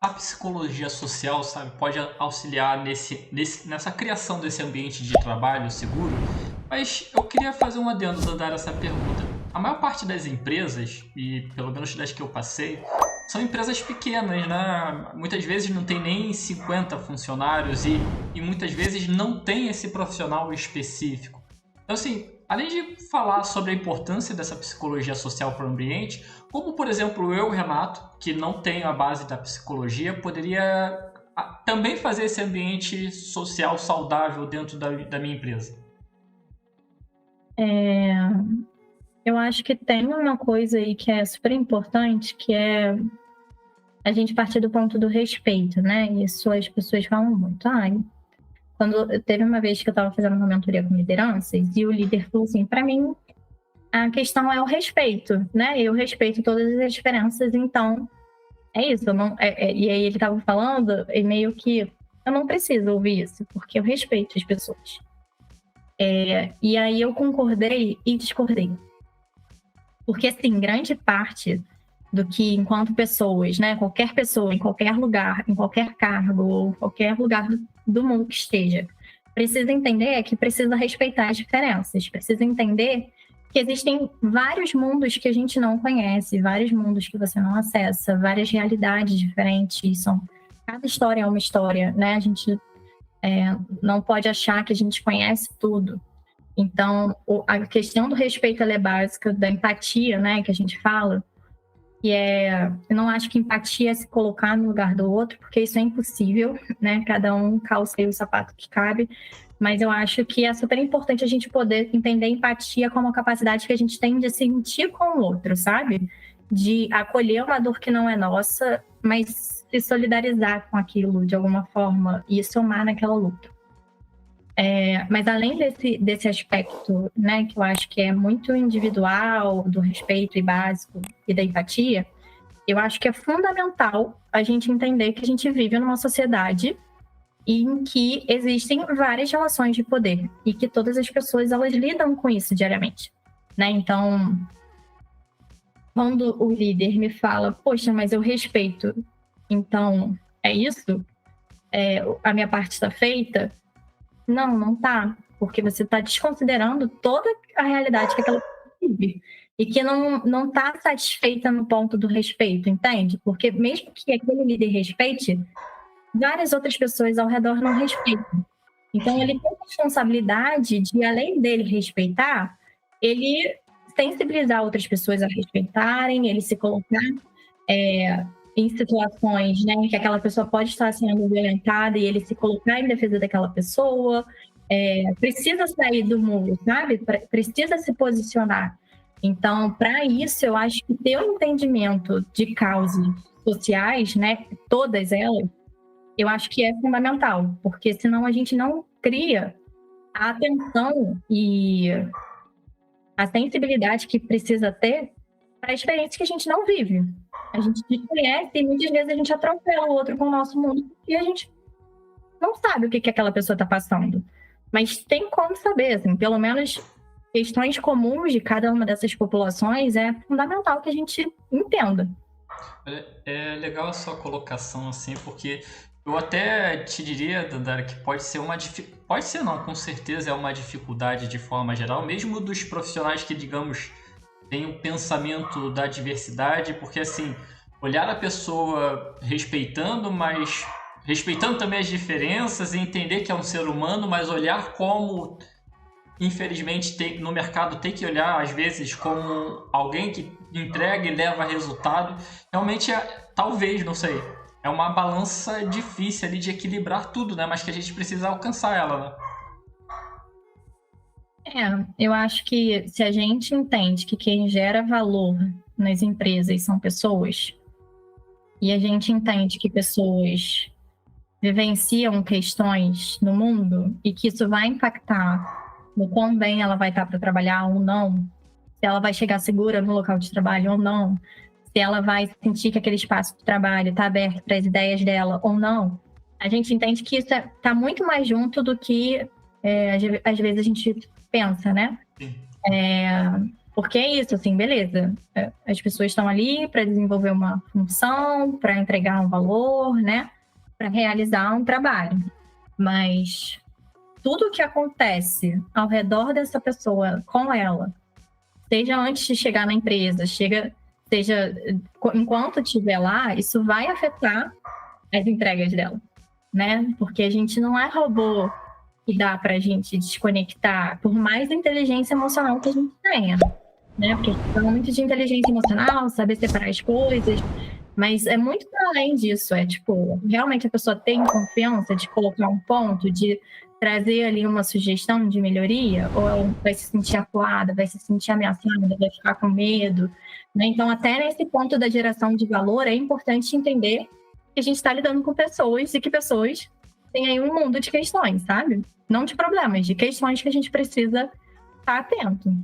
a psicologia social, sabe, pode auxiliar nessa criação desse ambiente de trabalho seguro. Mas eu queria fazer um adendo, Dandara, essa pergunta. A maior parte das empresas, e pelo menos das que eu passei, são empresas pequenas, né? Muitas vezes não tem nem 50 funcionários e muitas vezes não tem esse profissional específico. Então, assim, além de falar sobre a importância dessa psicologia social para o ambiente, como, por exemplo, eu, Renato, que não tenho a base da psicologia, poderia também fazer esse ambiente social saudável dentro da minha empresa? É, eu acho que tem uma coisa aí que é super importante, que é a gente partir do ponto do respeito, né? Isso as pessoas falam muito. Teve uma vez que eu estava fazendo uma mentoria com lideranças e o líder falou assim, para mim, a questão é o respeito, né? Eu respeito todas as diferenças, então é isso. E aí ele estava falando e meio que eu não preciso ouvir isso, porque eu respeito as pessoas. E aí eu concordei e discordei. Porque, assim, grande parte do que, enquanto pessoas, né, qualquer pessoa, em qualquer lugar, em qualquer cargo, ou qualquer lugar do mundo que esteja, precisa entender é que precisa respeitar as diferenças, precisa entender que existem vários mundos que a gente não conhece, vários mundos que você não acessa, várias realidades diferentes, cada história é uma história, né? A gente não pode achar que a gente conhece tudo. Então, a questão do respeito ela é básica, da empatia, né, que a gente fala, eu não acho que empatia é se colocar no lugar do outro, porque isso é impossível, né, cada um calça aí o sapato que cabe, mas eu acho que é super importante a gente poder entender empatia como a capacidade que a gente tem de sentir com o outro, sabe? De acolher uma dor que não é nossa, mas se solidarizar com aquilo de alguma forma e somar naquela luta. Mas além desse aspecto, né, que eu acho que é muito individual, do respeito e básico e da empatia, eu acho que é fundamental a gente entender que a gente vive numa sociedade em que existem várias relações de poder e que todas as pessoas elas lidam com isso diariamente, né? Então, quando o líder me fala, poxa, mas eu respeito, então é isso? A minha parte está feita? Não tá, porque você está desconsiderando toda a realidade que aquela pessoa vive e que não está satisfeita no ponto do respeito, entende? Porque mesmo que aquele líder respeite, várias outras pessoas ao redor não respeitam. Então, ele tem a responsabilidade de, além dele respeitar, ele sensibilizar outras pessoas a respeitarem, ele se colocar em situações, né, que aquela pessoa pode estar sendo violentada e ele se colocar em defesa daquela pessoa, precisa sair do muro, sabe? Precisa se posicionar. Então, para isso, eu acho que ter um entendimento de causas sociais, né, todas elas, eu acho que é fundamental, porque senão a gente não cria a atenção e a sensibilidade que precisa ter para experiências que a gente não vive. A gente desconhece e muitas vezes a gente atropela o outro com o nosso mundo e a gente não sabe o que aquela pessoa está passando. Mas tem como saber, assim, pelo menos questões comuns de cada uma dessas populações é fundamental que a gente entenda. É legal a sua colocação, assim, porque eu até te diria, Dandara, que pode ser pode ser não, com certeza é uma dificuldade de forma geral, mesmo dos profissionais que, digamos, têm o pensamento da diversidade, porque, assim, olhar a pessoa respeitando, mas respeitando também as diferenças e entender que é um ser humano, mas olhar como, infelizmente, no mercado tem que olhar, às vezes, como alguém que entrega e leva resultado. Realmente, talvez, não sei, é uma balança difícil ali de equilibrar tudo, né? Mas que a gente precisa alcançar ela, né? Eu acho que se a gente entende que quem gera valor nas empresas são pessoas, e a gente entende que pessoas vivenciam questões no mundo e que isso vai impactar no quão bem ela vai estar para trabalhar ou não, se ela vai chegar segura no local de trabalho ou não, se ela vai sentir que aquele espaço de trabalho está aberto para as ideias dela ou não, a gente entende que isso está muito mais junto do que às vezes a gente pensa, né? Sim. Porque é isso, assim, beleza. As pessoas estão ali para desenvolver uma função, para entregar um valor, né? Para realizar um trabalho. Mas tudo que acontece ao redor dessa pessoa com ela, seja antes de chegar na empresa, seja enquanto estiver lá, isso vai afetar as entregas dela, né? Porque a gente não é robô que dá para a gente desconectar, por mais inteligência emocional que a gente tenha, né? Porque a gente fala muito de inteligência emocional, saber separar as coisas, mas é muito para além disso. É tipo, realmente a pessoa tem confiança de colocar um ponto, de trazer ali uma sugestão de melhoria, ou ela vai se sentir acuada, vai se sentir ameaçada, vai ficar com medo, né? Então, até nesse ponto da geração de valor, é importante entender que a gente está lidando com pessoas e que pessoas têm aí um mundo de questões, sabe? Não de problemas, de questões que a gente precisa estar atento.